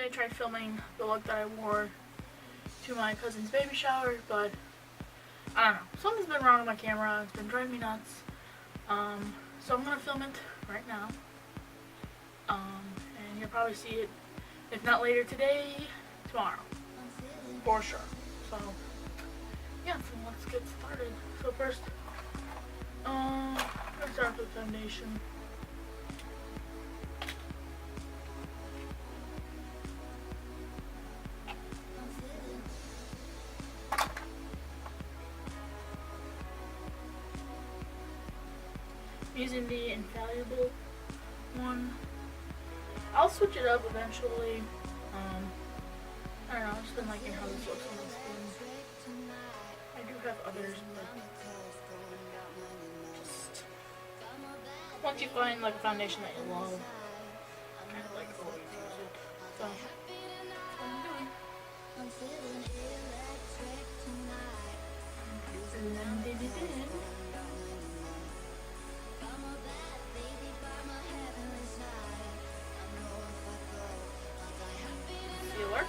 I tried filming the look that I wore to my cousin's baby shower, but I don't know. Something's been wrong with my camera. It's been driving me nuts. So I'm gonna film it right now. And you'll probably see it, if not later today, tomorrow, for sure. So yeah, so let's get started. So first, let's start with foundation. Using the Infallible one. I'll switch it up eventually. I don't know, I've just been liking how this looks on my skin. I do have others, but just once you find like a foundation that you love, kind of like always use it. So that's what I'm doing. Sealer.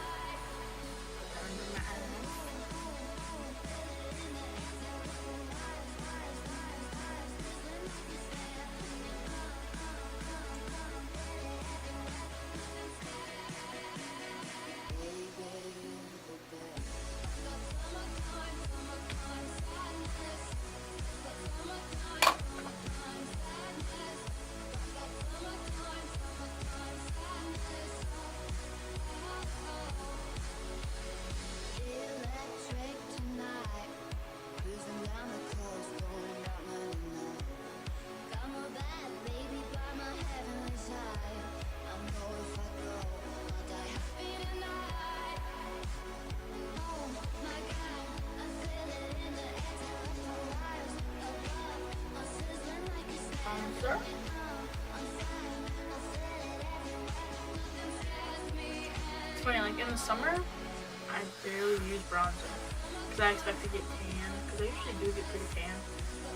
It's funny, like in the summer, I barely use bronzer because I expect to get tan, because I usually do get pretty tan,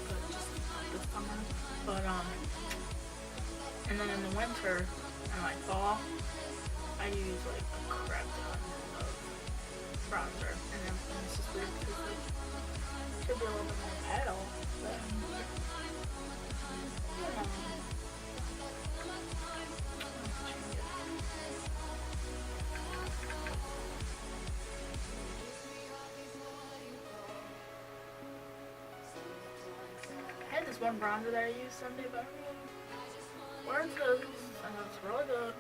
but just not this summer. But and then in the winter and like fall, I use like a crap ton of bronzer, and then it's just weird because like it should be a little bit more pale, but I had this one bronzer that I used Sunday, but I don't know where it is, and it's really good.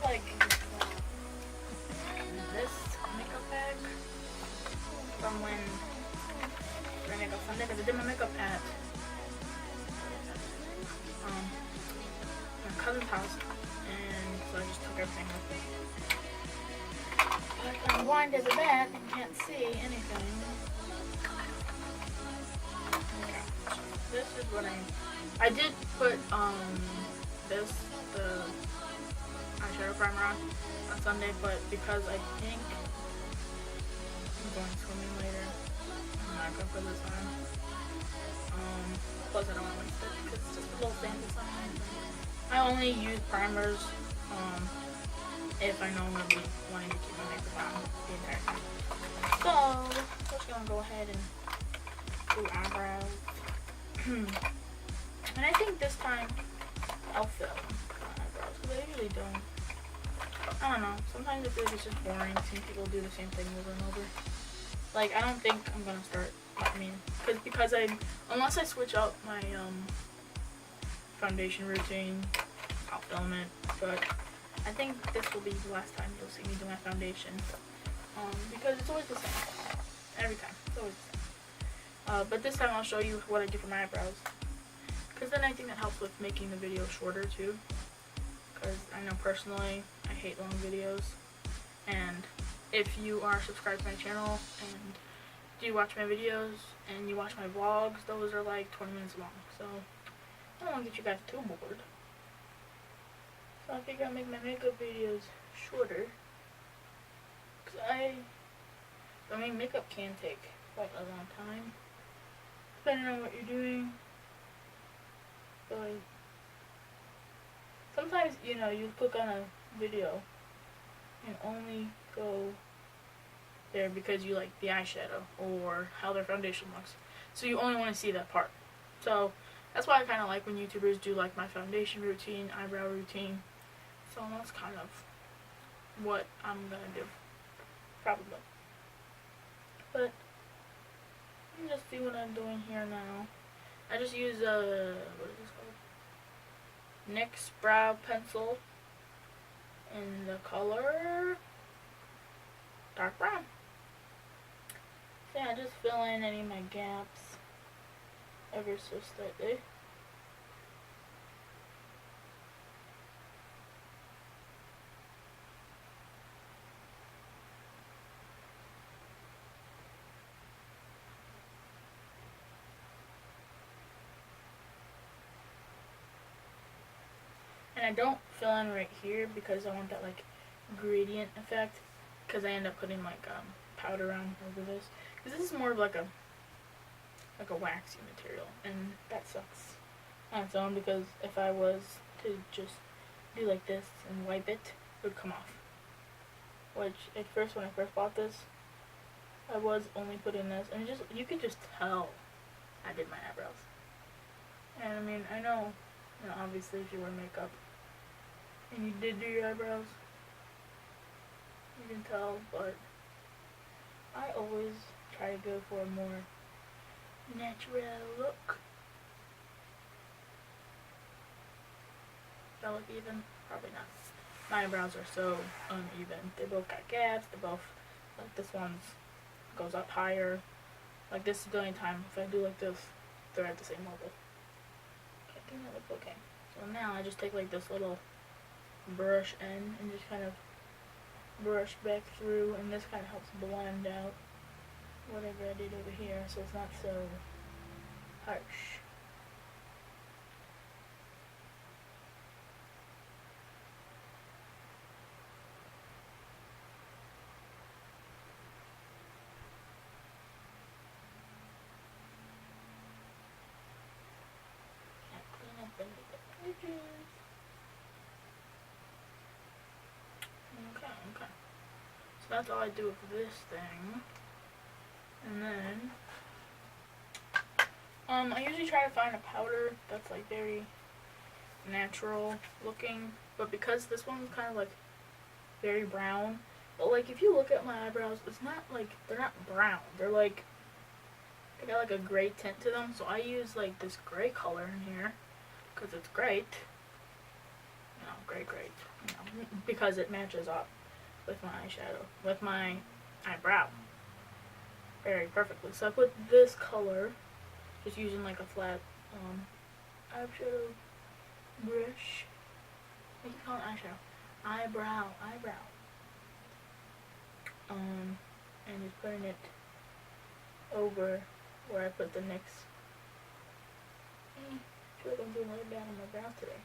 Like this makeup bag from when I makeup Sunday, because I did my makeup at my cousin's house, and so I just took everything with me. But I'm blind as a bat and can't see anything. Okay. This is what I did put the eyeshadow primer on Sunday, but because I think I'm going swimming later, I'm not going to put this on. Plus I don't want to waste it because it's just a little sample size. I only use primers if I know I'm going to be wanting to keep my makeup on the entire time. So, I'm just going to go ahead and do eyebrows. And I think this time I'll film my eyebrows, because I usually don't. I don't know, sometimes I feel like it's just boring seeing people do the same thing over and over. Like, I don't think I'm gonna start, because unless I switch out my foundation routine, I'll film it, but I think this will be the last time you'll see me do my foundation, because it's always the same, every time, it's always the same. But this time I'll show you what I do for my eyebrows, because then I think that helps with making the video shorter too, because I know personally I hate long videos, and if you are subscribed to my channel and do watch my videos and you watch my vlogs, those are like 20 minutes long, so I don't want to get you guys too bored. So I think I'll make my makeup videos shorter. I mean, makeup can take quite a long time, depending on what you're doing. But sometimes, you know, you click on a video and only go there because you like the eyeshadow or how their foundation looks. So you only want to see that part. So that's why I kind of like when YouTubers do like my foundation routine, eyebrow routine. So that's kind of what I'm gonna do, probably. But let me just see what I'm doing here now. I just use what is this called? NYX Brow Pencil in the color dark brown. So yeah, just fill in any of my gaps ever so slightly. And I don't fill in right here because I want that like gradient effect, because I end up putting like powder on over this, because this is more of like a waxy material, and that sucks on its own, because if I was to just do like this and wipe it, it would come off. Which at first, when I first bought this, I was only putting this, and you could just tell I did my eyebrows. And I mean, I know, you know, obviously if you wear makeup and you did do your eyebrows, you can tell, but I always try to go for a more natural look. Do I look even? Probably not. My eyebrows are so uneven. They both got gaps. They both, like this one's goes up higher. Like this is the only time if I do like this, they're at the same level. Okay, I think that looks okay. So now I just take like this little brush end and just kind of brush back through, and this kind of helps blend out whatever I did over here, so it's not so harsh. Clean up any of the edges. Okay. So that's all I do with this thing. And then, I usually try to find a powder that's like very natural looking, but because this one's kind of like very brown, but like if you look at my eyebrows, it's not like, they're not brown, they're like, they got like a gray tint to them, so I use like this gray color in here, because it's great, you know, great, you know, because it matches up with my eyeshadow, with my eyebrow very perfectly. So I put this color, just using like a flat eyeshadow brush. I keep calling it eyeshadow. Eyebrow. And just putting it over where I put the NYX. I feel like I'm doing really bad on my brows today,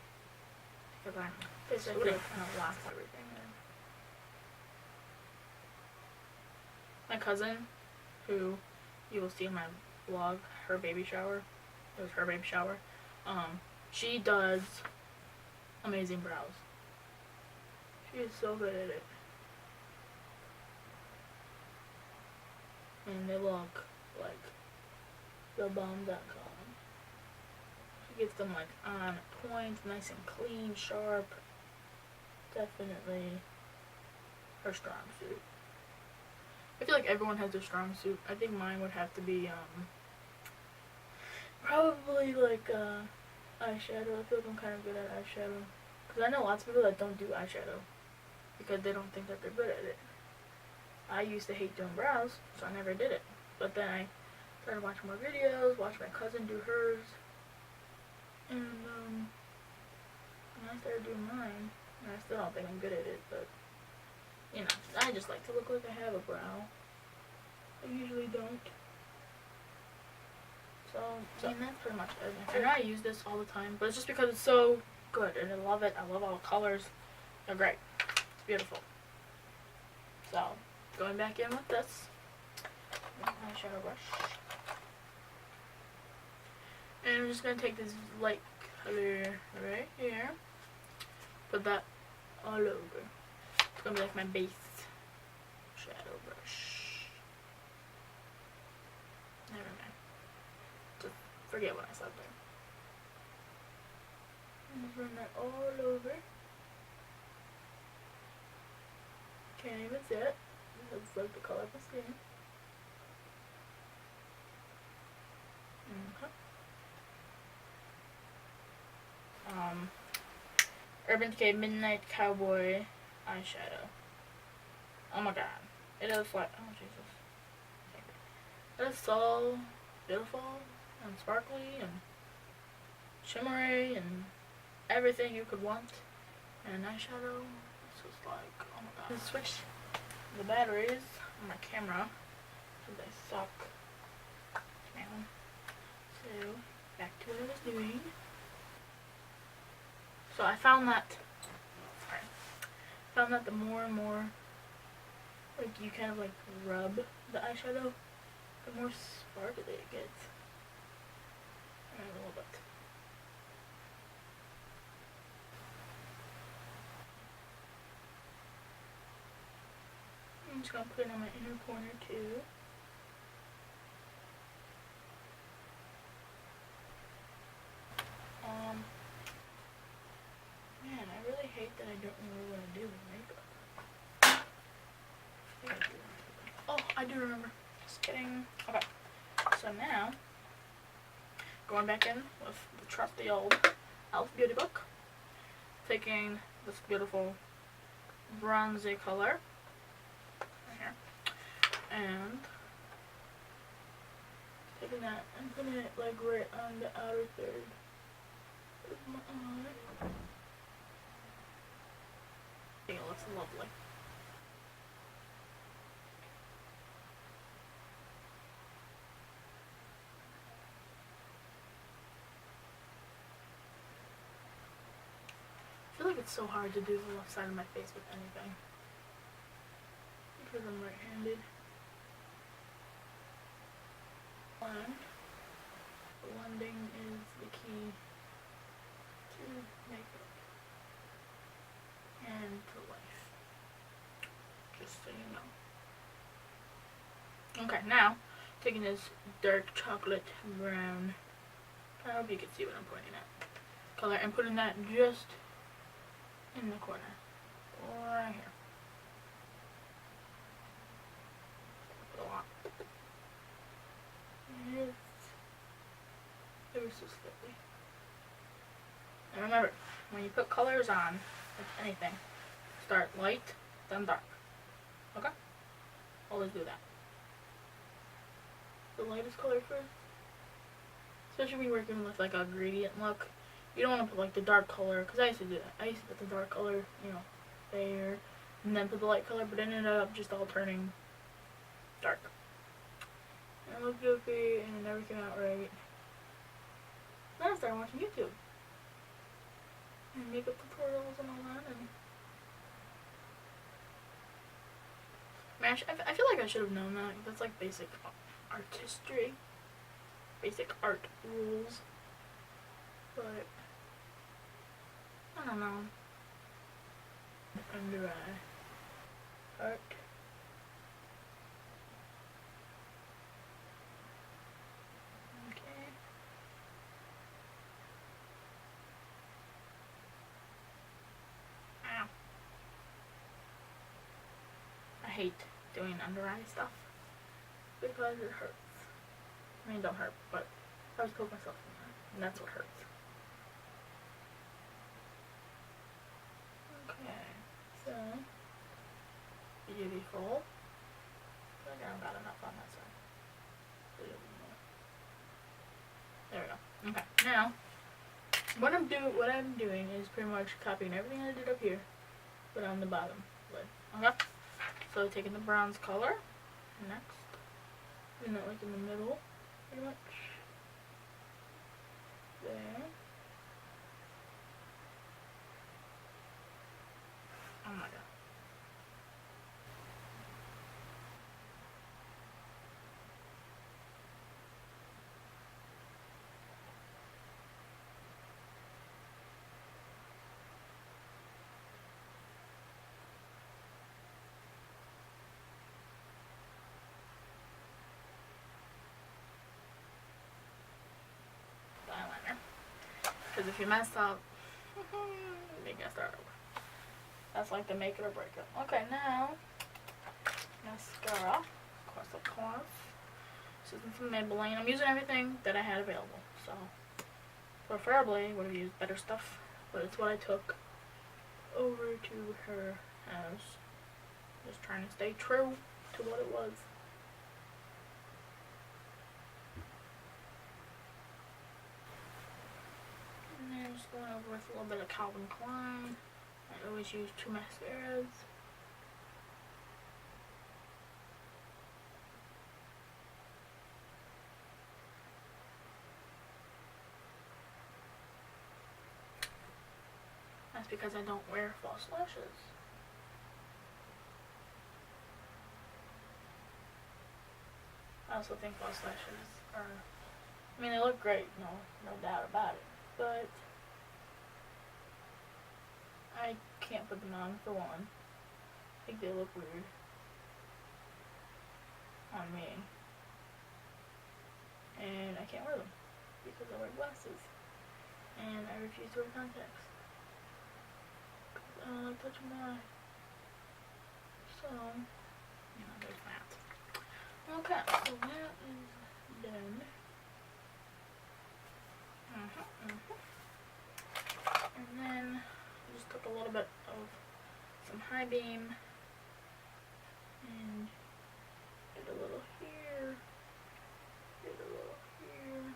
because I'm basically kind of lost everything there. My cousin, who you will see in my vlog, her baby shower, it was her baby shower, she does amazing brows. She is so good at it. And they look like thebomb.com. She gets them like on point, nice and clean, sharp. Definitely her strong suit. I feel like everyone has a strong suit. I think mine would have to be, probably like, eyeshadow. I feel like I'm kind of good at eyeshadow. Because I know lots of people that don't do eyeshadow because they don't think that they're good at it. I used to hate doing brows, so I never did it. But then I started watching more videos, watched my cousin do hers, and I started doing mine. And I still don't think I'm good at it, but you know, I just like to look like I have a brow. I usually don't. So I mean, that's pretty much it. I know I use this all the time, but it's just because it's so good, and I love it. I love all the colors. They're great. It's beautiful. So going back in with this eyeshadow brush. And I'm just going to take this light color right here. Put that all over. It's going to be like my base shadow brush. Never mind. Just forget what I said there. And just run that all over. Can't even see it. It's like the color of the skin. Okay. Urban Decay Midnight Cowboy eyeshadow. Oh my god. It is like, oh Jesus. It is so beautiful and sparkly and shimmery and everything you could want in an eyeshadow. It's just like, oh my god. Switch the batteries on my camera because they suck. Now, so back to what I was doing. So I found that the more and more like you kind of like rub the eyeshadow, the more sparkly it gets. A little bit. I'm just gonna put it on my inner corner too. Man, I really hate that I don't remember what I do with makeup. Oh, I do remember. Just kidding. Okay. So now, going back in with the trusty old e.l.f. Beauty Book. Taking this beautiful bronzy color. Right here. And taking that and putting it like right on the outer third of my eye. It looks lovely. I feel like it's so hard to do the left side of my face with anything because I'm right-handed. Blending is the key to makeup and to life. Just so you know. Okay, now taking this dark chocolate brown. I hope you can see what I'm pointing at. Color and putting that just in the corner, right here. A lot. It's ever so slightly. And remember, when you put colors on with anything, start light, then dark. Okay? Always do that. The lightest color first. Especially when you're working with like a gradient look. You don't want to put like the dark color, because I used to do that. I used to put the dark color, you know, there, and then put the light color, but it ended up just all turning dark. And it looked goofy, and it never came out right. Then I started watching YouTube. And makeup tutorials and all that, and man, I feel like I should have known that. That's like basic artistry. Basic art rules. But I don't know. Under eye. Art. Okay. Ow. I hate doing under eye stuff because it hurts. I mean, it don't hurt, but I always poke myself in there, and that's what hurts. Okay, so beautiful. I feel like I don't got enough on that side. There we go. Okay, now what I'm doing is pretty much copying everything I did up here, but on the bottom lid. Okay. So taking the bronze color next, putting that like in the middle, pretty much. There. Oh my god. Because if you mess up, you gotta start over. That's like the make it or break it. Okay, now mascara. Of course. This is from Maybelline. I'm using everything that I had available. So preferably would have used better stuff, but it's what I took over to her house. Just trying to stay true to what it was. And then just going over with a little bit of Calvin Klein. I always use 2 mascaras. That's because I don't wear false lashes. I also think false lashes are, I mean, they look great, no doubt about it, but I can't put them on for one. I think they look weird on me, and I can't wear them because I wear glasses, and I refuse to wear contacts. I don't like touching my eye. So, you know, there's that. Okay, so that is done. And then I just took a little bit of some high beam and did a little here, did a little here.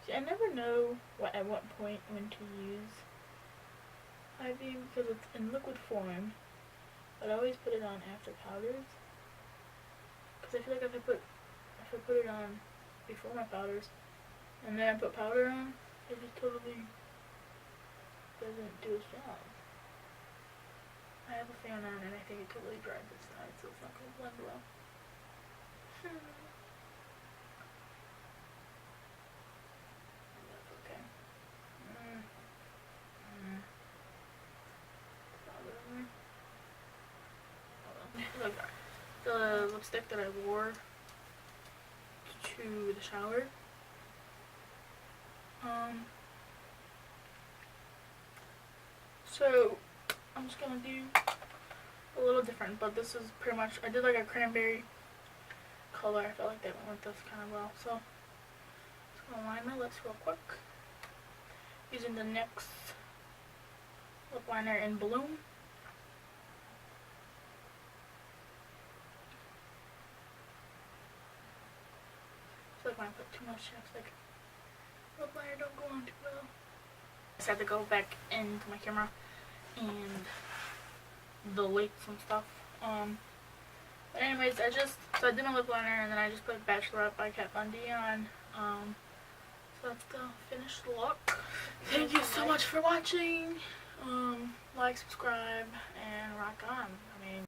I never know at what point when to use high beam because it's in liquid form, but I always put it on after powders because I feel like if I put it on before my powders and then I put powder on, it just totally doesn't do its job. I have a fan on and I think it totally dried this side, so it's not going to blend well. Look, the lipstick that I wore to the shower, so I'm just gonna do a little different, but this is pretty much, I did like a cranberry color. I felt like that went with this kind of well, so I'm just gonna line my lips real quick using the NYX Lip Liner in Bloom. Like when I put too much like lip liner don't go on too well. I just had to go back into my camera and delete some stuff. But anyways, so I did my lip liner and then I just put Bachorlorette by Kat Von D on. So that's the finished look. Thank you so much for watching. Like, subscribe, and rock on. I mean,